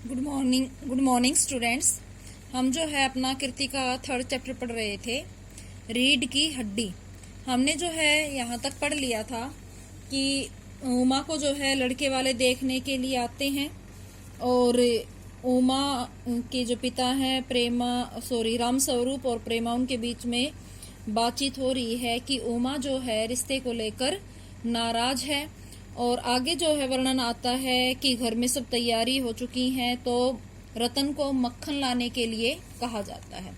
Good morning students. हम जो है अपना कृति का 3rd चैप्टर पढ़ रहे थे, रीढ़ की हड्डी। हमने जो है यहाँ तक पढ़ लिया था कि उमा को जो है लड़के वाले देखने के लिए आते हैं और उमा के जो पिता हैं राम स्वरूप और प्रेमा, उनके बीच में बातचीत हो रही है कि उमा जो है रिश्ते को लेकर नाराज है। और आगे जो है वर्णन आता है कि घर में सब तैयारी हो चुकी है तो रतन को मक्खन लाने के लिए कहा जाता है।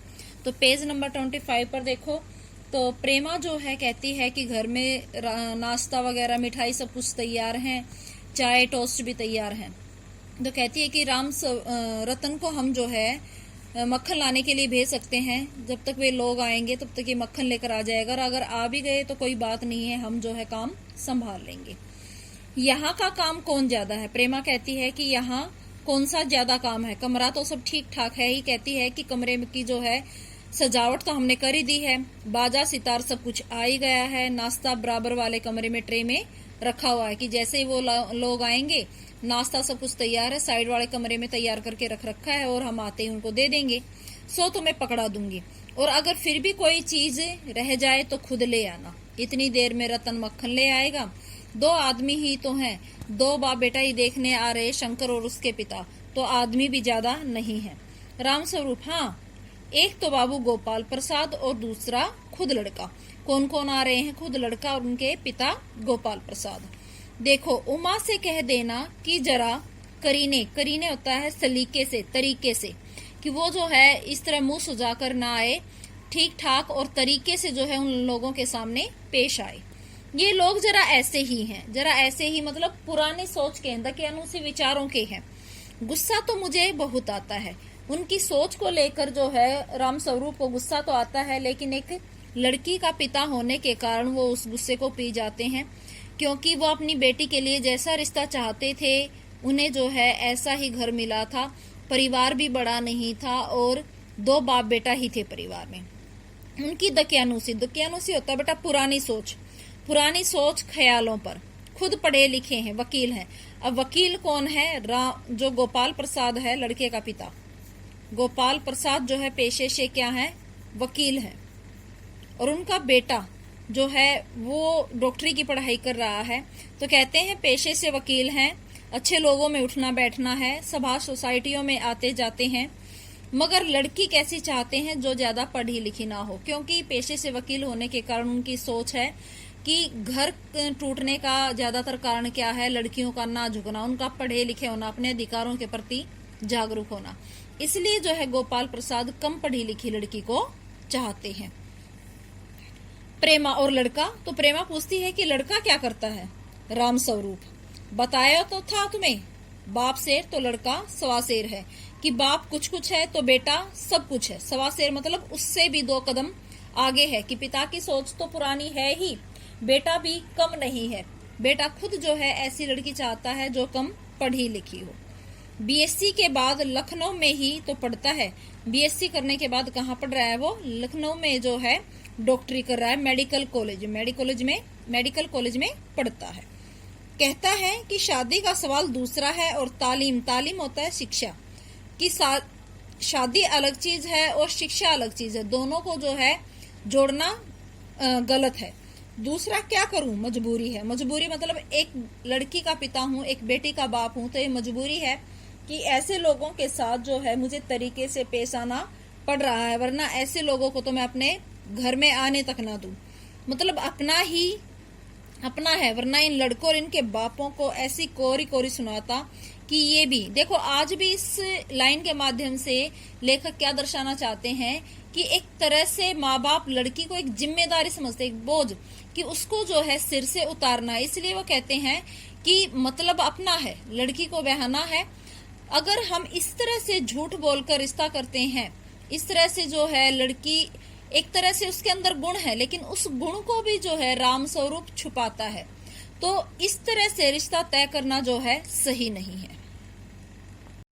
तो पेज नंबर 25 पर देखो, तो प्रेमा जो है कहती है कि घर में नाश्ता वगैरह मिठाई सब कुछ तैयार है, चाय टोस्ट भी तैयार है। तो कहती है कि रतन को हम जो है मक्खन लाने के लिए भेज सकते हैं, जब तक वे लोग आएंगे तब तक ये मक्खन लेकर आ जाएगा, और अगर आ भी गए तो कोई बात नहीं है, हम जो है काम संभाल लेंगे। यहाँ का काम कौन ज्यादा है? प्रेमा कहती है कि यहाँ कौन सा ज्यादा काम है, कमरा तो सब ठीक ठाक है ही। कहती है कि कमरे की जो है सजावट तो हमने कर ही दी है, बाजा सितार सब कुछ आ ही गया है, नाश्ता बराबर वाले कमरे में ट्रे में रखा हुआ है कि जैसे ही वो लोग आएंगे नाश्ता सब कुछ तैयार है, साइड वाले कमरे में तैयार करके रख रखा है और हम आते ही उनको दे देंगे। सो तो मैं पकड़ा दूंगी, और अगर फिर भी कोई चीज रह जाए तो खुद ले आना। इतनी देर में रतन मक्खन ले आएगा। 2 आदमी ही तो हैं, 2 बाप बेटा ही देखने आ रहे, शंकर और उसके पिता, तो आदमी भी ज्यादा नहीं है। राम स्वरूप, हाँ, एक तो बाबू गोपाल प्रसाद और दूसरा खुद लड़का। कौन कौन आ रहे हैं? खुद लड़का और उनके पिता गोपाल प्रसाद। देखो, उमा से कह देना कि जरा करीने होता है सलीके से, तरीके से, कि वो जो है इस तरह मुंह सुजाकर ना आए, ठीक ठाक और तरीके से जो है उन लोगों के सामने पेश आए। ये लोग जरा ऐसे ही मतलब पुरानी सोच के, दकियानूसी विचारों के हैं। गुस्सा तो मुझे बहुत आता है उनकी सोच को लेकर, जो है राम स्वरूप को गुस्सा तो आता है, लेकिन एक लड़की का पिता होने के कारण वो उस गुस्से को पी जाते हैं, क्योंकि वो अपनी बेटी के लिए जैसा रिश्ता चाहते थे उन्हें जो है ऐसा ही घर मिला था। परिवार भी बड़ा नहीं था और 2 बाप बेटा ही थे परिवार में। उनकी दकियानूसी होता है बेटा पुरानी सोच ख्यालों पर। खुद पढ़े लिखे हैं, वकील हैं। अब वकील कौन है? जो गोपाल प्रसाद है, लड़के का पिता गोपाल प्रसाद जो है पेशे से क्या है? वकील है। और उनका बेटा जो है वो डॉक्टरी की पढ़ाई कर रहा है। तो कहते हैं पेशे से वकील हैं, अच्छे लोगों में उठना बैठना है, सभा सोसाइटियों में आते जाते हैं, मगर लड़की कैसी चाहते हैं? जो ज्यादा पढ़ी लिखी ना हो, क्योंकि पेशे से वकील होने के कारण उनकी सोच है कि घर टूटने का ज्यादातर कारण क्या है? लड़कियों का ना झुकना, उनका पढ़े लिखे होना, अपने अधिकारों के प्रति जागरूक होना। इसलिए जो है गोपाल प्रसाद कम पढ़ी लिखी लड़की को चाहते हैं। प्रेमा और लड़का, तो प्रेमा पूछती है कि लड़का क्या करता है? राम स्वरूप, बताया तो था तुम्हें, बाप शेर तो लड़का सवा शेर है, कि बाप कुछ है तो बेटा सब कुछ है। सवा शेर मतलब उससे भी 2 कदम आगे है, कि पिता की सोच तो पुरानी है ही, बेटा भी कम नहीं है। बेटा खुद जो है ऐसी लड़की चाहता है जो कम पढ़ी लिखी हो। बीएससी के बाद लखनऊ में ही तो पढ़ता है। बीएससी करने के बाद कहाँ पढ़ रहा है वो? लखनऊ में जो है डॉक्टरी कर रहा है, मेडिकल कॉलेज में पढ़ता है। कहता है कि शादी का सवाल दूसरा है और तालीम होता है शिक्षा, कि शादी अलग चीज है और शिक्षा अलग चीज है, दोनों को जो है जोड़ना गलत है। दूसरा क्या करूं? मजबूरी है। मजबूरी मतलब एक लड़की का पिता हूं, एक बेटी का बाप हूं, तो ये मजबूरी है कि ऐसे लोगों के साथ जो है मुझे तरीके से पेश आना पड़ रहा है, वरना ऐसे लोगों को तो मैं अपने घर में आने तक ना दूं। मतलब अपना है, वरना इन लड़कों और इनके बापों को ऐसी कोरी सुनाता कि ये भी देखो। आज भी इस लाइन के माध्यम से लेखक क्या दर्शाना चाहते हैं कि एक तरह से माँ बाप लड़की को एक जिम्मेदारी समझते, एक बोझ, कि उसको जो है सिर से उतारना है। इसलिए वो कहते हैं कि मतलब अपना है, लड़की को बहाना है। अगर हम इस तरह से झूठ बोलकर रिश्ता करते हैं, इस तरह से जो है लड़की, एक तरह से उसके अंदर गुण है लेकिन उस गुण को भी जो है राम स्वरूप छुपाता है, तो इस तरह से रिश्ता तय करना जो है सही नहीं है।